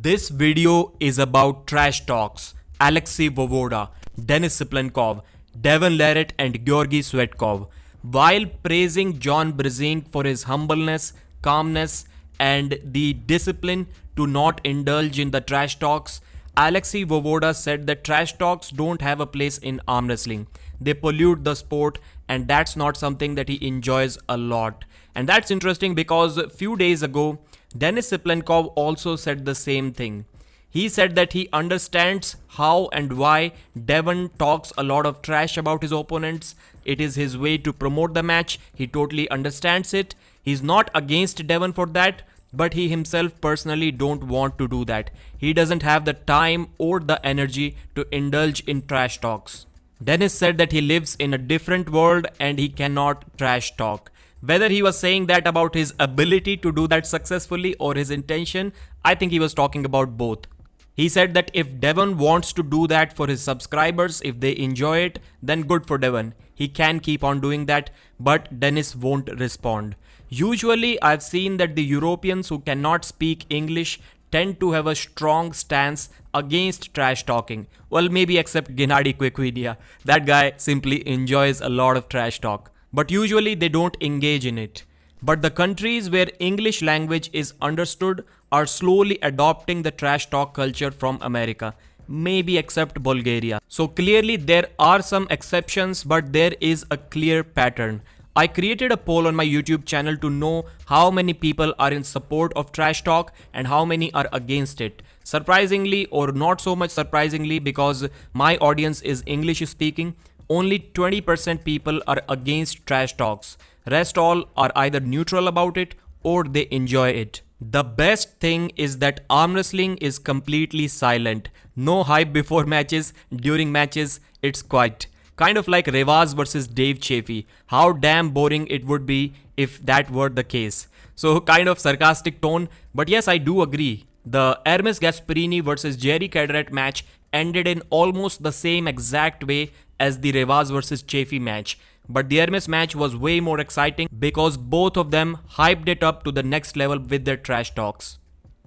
This video is about trash talks. Alexei Vovoda, Denis Siplenkov, Devon Larratt and Georgi Svetkov. While praising John Brzezinski for his humbleness, calmness and the discipline to not indulge in the trash talks, Alexei Vovoda said that trash talks don't have a place in arm wrestling. They pollute the sport and that's not something that he enjoys a lot. And that's interesting because a few days ago, Denis Siplenkov also said the same thing. He said that he understands how and why Devon talks a lot of trash about his opponents. It is his way to promote the match. He totally understands it. He's not against Devon for that, but he himself personally don't want to do that. He doesn't have the time or the energy to indulge in trash talks. Denis said that he lives in a different world and he cannot trash talk. Whether he was saying that about his ability to do that successfully or his intention, I think he was talking about both. He said that if Devon wants to do that for his subscribers, if they enjoy it, then good for Devon. He can keep on doing that, but Denis won't respond. Usually, I've seen that the Europeans who cannot speak English tend to have a strong stance against trash talking. Well, maybe except Gennady Kwikwidia. That guy simply enjoys a lot of trash talk. But usually they don't engage in it. But the countries where English language is understood are slowly adopting the trash talk culture from America, maybe except Bulgaria. So clearly there are some exceptions, but there is a clear pattern. I created a poll on my YouTube channel to know how many people are in support of trash talk and how many are against it. Surprisingly, or not so much surprisingly, because my audience is English speaking, only 20% people are against trash talks. Rest all are either neutral about it or they enjoy it. The best thing is that arm wrestling is completely silent. No hype before matches, during matches, it's quiet. Kind of like Revaz versus Dave Chaffee. How damn boring it would be if that were the case. So kind of sarcastic tone, but yes, I do agree. The Hermes Gasparini versus Jerry Cadret match ended in almost the same exact way as the Revaz versus Chaffee match. But the Hermes match was way more exciting because both of them hyped it up to the next level with their trash talks.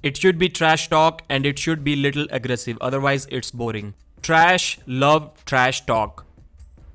It should be trash talk and it should be little aggressive, otherwise it's boring. Trash love trash talk.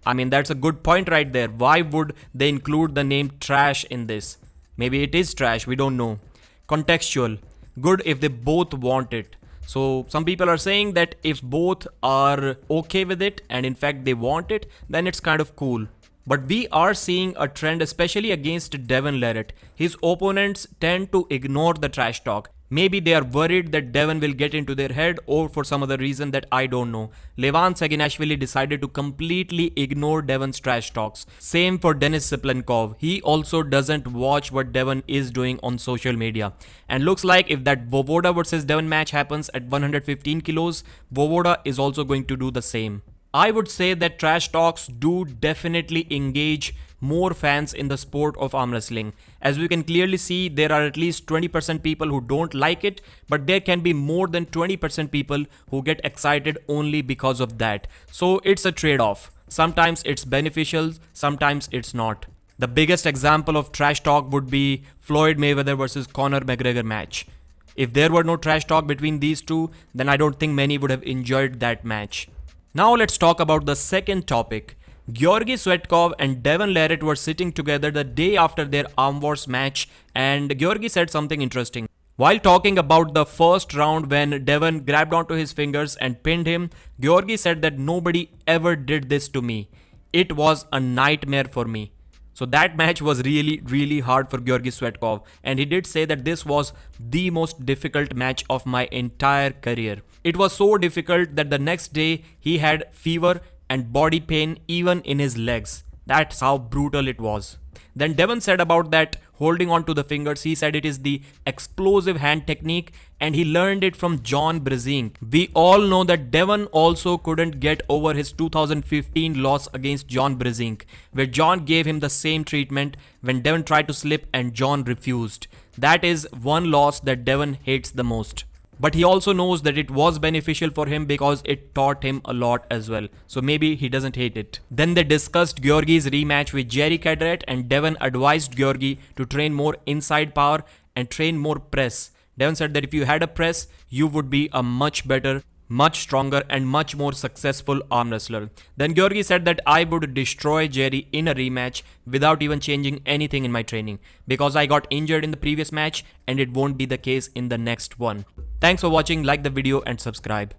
I mean, that's a good point right there. Why would they include the name trash in this? Maybe it is trash, we don't know. Contextual. Good if they both want it. So some people are saying that if both are okay with it and in fact they want it, then it's kind of cool. But we are seeing a trend, especially against Devon Larratt. His opponents tend to ignore the trash talk. Maybe they are worried that Devon will get into their head or for some other reason that I don't know. Levan Saginashvili decided to completely ignore Devon's trash talks. Same for Denis Siplenkov. He also doesn't watch what Devon is doing on social media. And looks like if that Vovoda versus Devon match happens at 115 kilos, Vovoda is also going to do the same. I would say that trash talks do definitely engage more fans in the sport of arm wrestling. As we can clearly see, there are at least 20% people who don't like it, but there can be more than 20% people who get excited only because of that. So it's a trade-off. Sometimes it's beneficial, sometimes it's not. The biggest example of trash talk would be Floyd Mayweather versus Conor McGregor match. If there were no trash talk between these two, then I don't think many would have enjoyed that match. Now let's talk about the second topic. Georgi Svetkov and Devon Larratt were sitting together the day after their Arm Wars match and Georgi said something interesting. While talking about the first round when Devon grabbed onto his fingers and pinned him, Georgi said that nobody ever did this to me. It was a nightmare for me. So that match was really hard for Georgi Svetkov and he did say that this was the most difficult match of my entire career. It was so difficult that the next day he had fever and body pain even in his legs. That's how brutal it was. Then Devon said about that holding on to the fingers, he said it is the explosive hand technique and he learned it from John Brzezinski. We all know that Devon also couldn't get over his 2015 loss against John Brzezinski, where John gave him the same treatment when Devon tried to slip and John refused. That is one loss that Devon hates the most. But he also knows that it was beneficial for him because it taught him a lot as well. So maybe he doesn't hate it. Then they discussed Georgi's rematch with Jerry Cadret and Devon advised Georgi to train more inside power and train more press. Devon said that if you had a press, you would be a much better, much stronger and much more successful arm wrestler. Then Georgi said that I would destroy Jerry in a rematch without even changing anything in my training because I got injured in the previous match and it won't be the case in the next one. Thanks for watching, like the video and subscribe.